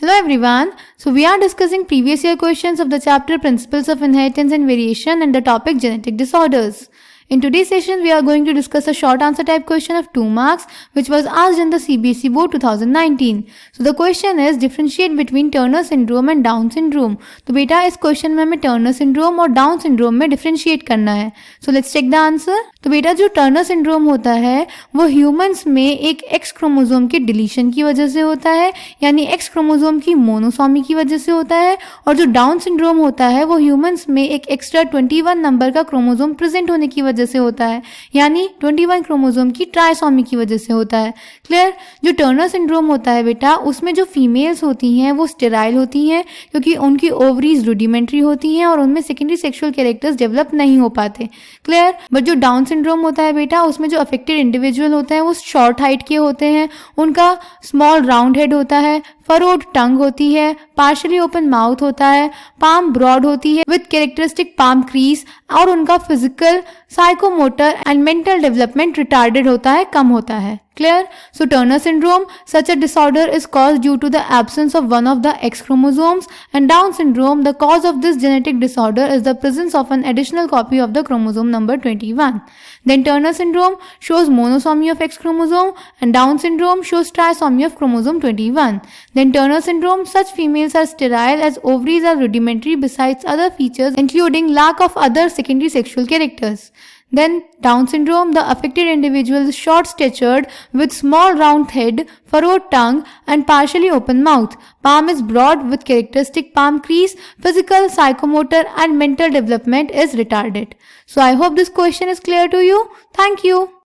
Hello everyone. So we are discussing previous year questions of the chapter Principles of Inheritance and Variation and the topic Genetic Disorders. In today's session, we are going to discuss a short answer type question of 2 marks which was asked in the CBSE Board 2019. So the question is differentiate between Turner syndrome and Down syndrome. तो बेटा इस question में हमें Turner syndrome और Down syndrome में differentiate करना है. So let's take the answer. तो बेटा जो टर्नर सिंड्रोम होता है वो ह्यूमंस में एक एक्स क्रोमोसोम के डिलीशन की वजह से होता है, यानी एक्स क्रोमोसोम की मोनोसोमी की वजह से होता है. और जो डाउन सिंड्रोम होता है वो ह्यूमंस में एक एक्स्ट्रा 21 नंबर का क्रोमोसोम प्रेजेंट होने की वजह से होता है, यानी 21 क्रोमोसोम की ट्राइसोमी की वजह से होता है. क्लियर. जो टर्नर सिंड्रोम होता है बेटा उसमें जो फीमेल्स होती हैं वो स्टेराइल होती हैं क्योंकि उनकी ओवरीज रूडिमेंट्री होती हैं और उनमें सेकेंडरी सेक्सुअल कैरेक्टर्स डेवलप नहीं हो पाते. क्लियर. बट जो डाउन सिंड्रोम होता है बेटा उसमें जो अफेक्टेड इंडिविजुअल होते हैं वो शॉर्ट हाइट के होते हैं, उनका स्मॉल राउंड हेड होता है, फरोड टंग होती है, पार्शली ओपन माउथ होता है, पाम ब्रॉड होती है विद कैरेक्टरिस्टिक पाम क्रीज और उनका physical, psychomotor and mental development retarded होता है, कम होता है. Clear? So Turner syndrome, such a disorder is caused due to the absence of one of the X chromosomes, and Down syndrome, the cause of this genetic disorder is the presence of an additional copy of the chromosome number 21. Then Turner syndrome shows monosomy of X chromosome and Down syndrome shows trisomy of chromosome 21. Then Turner syndrome, such females are sterile as ovaries are rudimentary besides other features including lack of other secondary sexual characters. Then Down syndrome, the affected individual is short-statured with small round head, furrowed tongue and partially open mouth. Palm is broad with characteristic palm crease. Physical, psychomotor and mental development is retarded. So I hope this question is clear to you. Thank you.